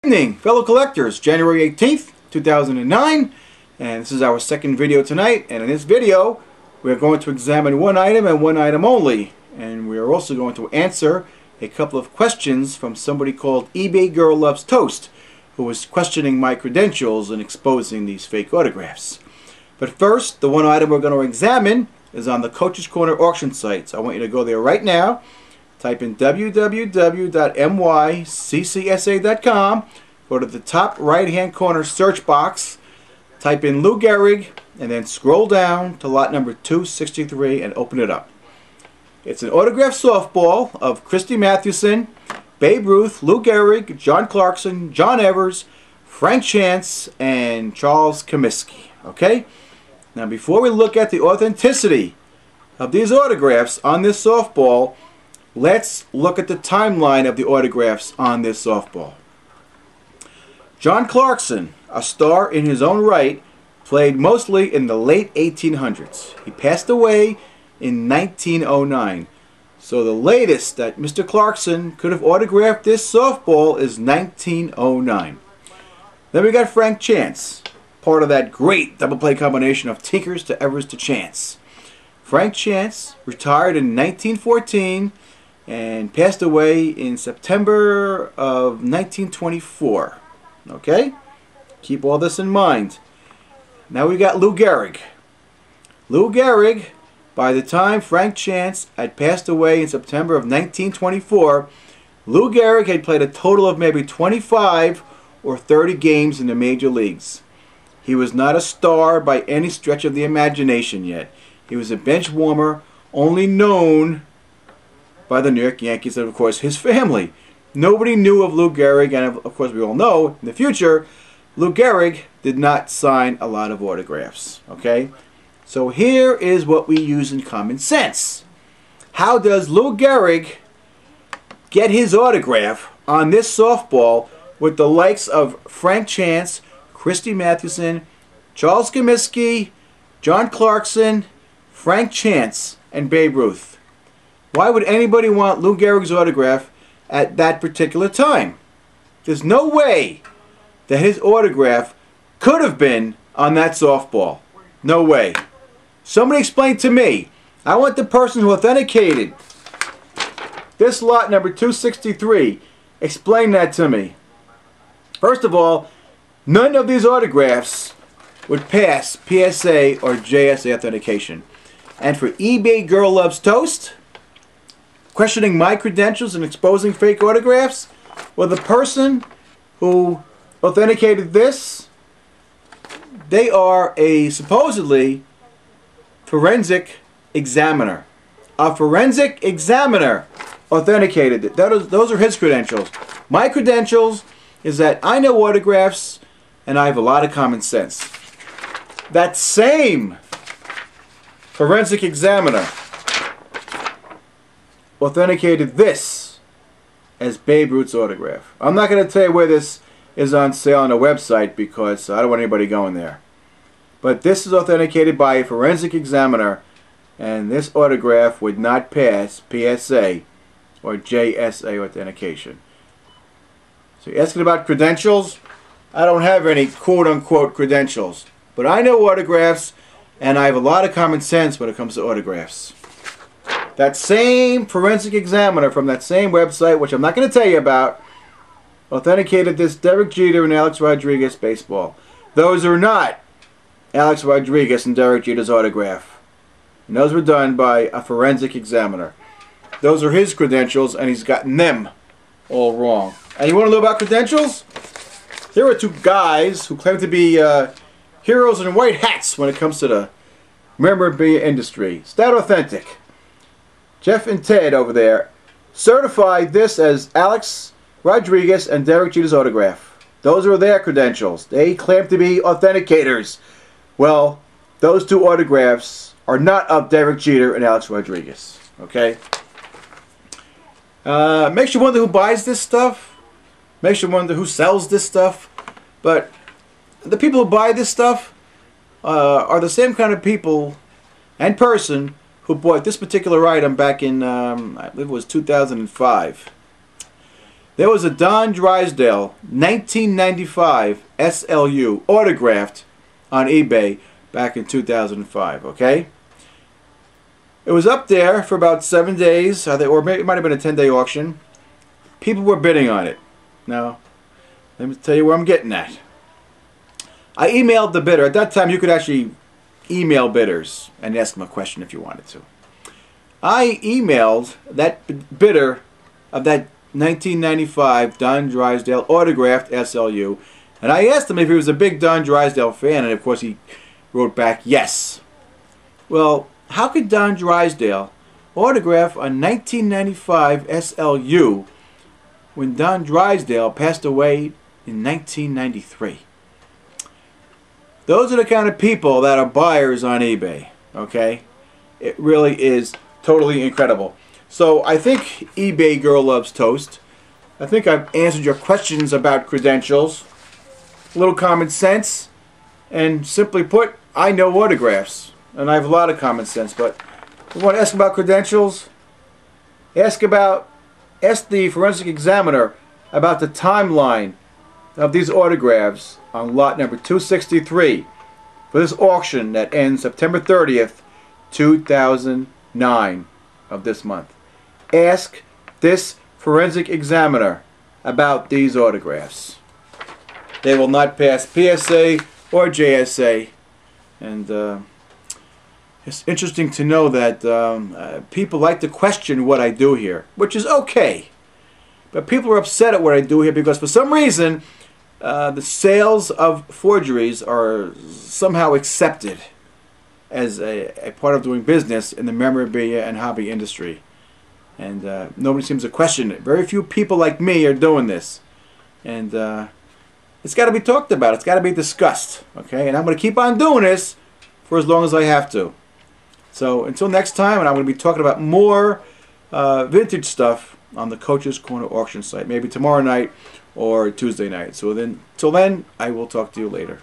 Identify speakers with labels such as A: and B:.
A: Good evening, fellow collectors. January 18th, 2009, and this is our second video tonight. And in this video, we're going to examine one item and one item only. And we are also going to answer a couple of questions from somebody called eBay Girl Loves Toast, who was questioning my credentials and exposing these fake autographs. But first, the one item we're going to examine is on the Coach's Corner auction site. So I want you to go there right now. Type in www.myccsa.com. Go to the top right hand corner search box. Type in Lou Gehrig and then scroll down to lot number 263 and open it up. It's an autographed softball of Christy Mathewson, Babe Ruth, Lou Gehrig, John Clarkson, John Evers, Frank Chance, and Charles Comiskey. Okay? Now before we look at the authenticity of these autographs on this softball, let's look at the timeline of the autographs on this softball. John Clarkson, a star in his own right, played mostly in the late 1800s. He passed away in 1909. So the latest that Mr. Clarkson could have autographed this softball is 1909. Then we got Frank Chance, part of that great double play combination of Tinkers to Evers to Chance. Frank Chance retired in 1914 and passed away in September of 1924. Okay? Keep all this in mind. Now we got Lou Gehrig. Lou Gehrig, by the time Frank Chance had passed away in September of 1924, Lou Gehrig had played a total of maybe 25 or 30 games in the major leagues. He was not a star by any stretch of the imagination yet. He was a bench warmer, only known by the New York Yankees and, of course, his family. Nobody knew of Lou Gehrig, and of course we all know in the future Lou Gehrig did not sign a lot of autographs. Okay? So here is what we use in common sense. How does Lou Gehrig get his autograph on this softball with the likes of Frank Chance, Christy Mathewson, Charles Comiskey, John Clarkson, Frank Chance, and Babe Ruth? Why would anybody want Lou Gehrig's autograph at that particular time? There's no way that his autograph could have been on that softball. No way. Somebody explain to me. I want the person who authenticated this lot number 263. Explain that to me. First of all, none of these autographs would pass PSA or JSA authentication. And for eBay Girl Loves Toast, questioning my credentials and exposing fake autographs, well, the person who authenticated this, they are a supposedly forensic examiner. A forensic examiner authenticated it. Those are his credentials. My credentials is that I know autographs and I have a lot of common sense. That same forensic examiner authenticated this as Babe Ruth's autograph. I'm not going to tell you where this is on sale on a website because I don't want anybody going there. But this is authenticated by a forensic examiner, and this autograph would not pass PSA or JSA authentication. So you're asking about credentials? I don't have any quote-unquote credentials. But I know autographs, and I have a lot of common sense when it comes to autographs. That same forensic examiner from that same website, which I'm not going to tell you about, authenticated this Derek Jeter and Alex Rodriguez baseball. Those are not Alex Rodriguez and Derek Jeter's autograph. And those were done by a forensic examiner. Those are his credentials, and he's gotten them all wrong. And you want to know about credentials? Here are two guys who claim to be heroes in white hats when it comes to the memorabilia industry. It's that authentic. Jeff and Ted over there certified this as Alex Rodriguez and Derek Jeter's autograph. Those are their credentials. They claim to be authenticators. Well, those two autographs are not of Derek Jeter and Alex Rodriguez. Okay? Makes you wonder who buys this stuff. Makes you wonder who sells this stuff. But the people who buy this stuff are the same kind of people and person who bought this particular item back in, I believe it was 2005. There was a Don Drysdale 1995 SLU autographed on eBay back in 2005, okay? It was up there for about 7 days, or maybe it might have been a 10-day auction. People were bidding on it. Now, let me tell you where I'm getting at. I emailed the bidder. At that time, you could actually email bidders and ask them a question if you wanted to. I emailed that bidder of that 1995 Don Drysdale autographed SLU, and I asked him if he was a big Don Drysdale fan, and of course he wrote back yes. Well, how could Don Drysdale autograph a 1995 SLU when Don Drysdale passed away in 1993? Those are the kind of people that are buyers on eBay, okay? It really is totally incredible. So I think eBay Girl Loves Toast. I think I've answered your questions about credentials. A little common sense. And simply put, I know autographs. And I have a lot of common sense. But if you want to ask about credentials, ask the forensic examiner about the timeline of these autographs on lot number 263 for this auction that ends September 30th, 2009 of this month. Ask this forensic examiner about these autographs. They will not pass PSA or JSA, and it's interesting to know that people like to question what I do here, which is okay. But people are upset at what I do here because for some reason the sales of forgeries are somehow accepted as a part of doing business in the memorabilia and hobby industry. And nobody seems to question it. Very few people like me are doing this. And it's got to be talked about. It's got to be discussed. Okay? And I'm going to keep on doing this for as long as I have to. So until next time, and I'm going to be talking about more vintage stuff on the Coach's Corner auction site. Maybe tomorrow night or Tuesday night. So then, till then, I will talk to you later.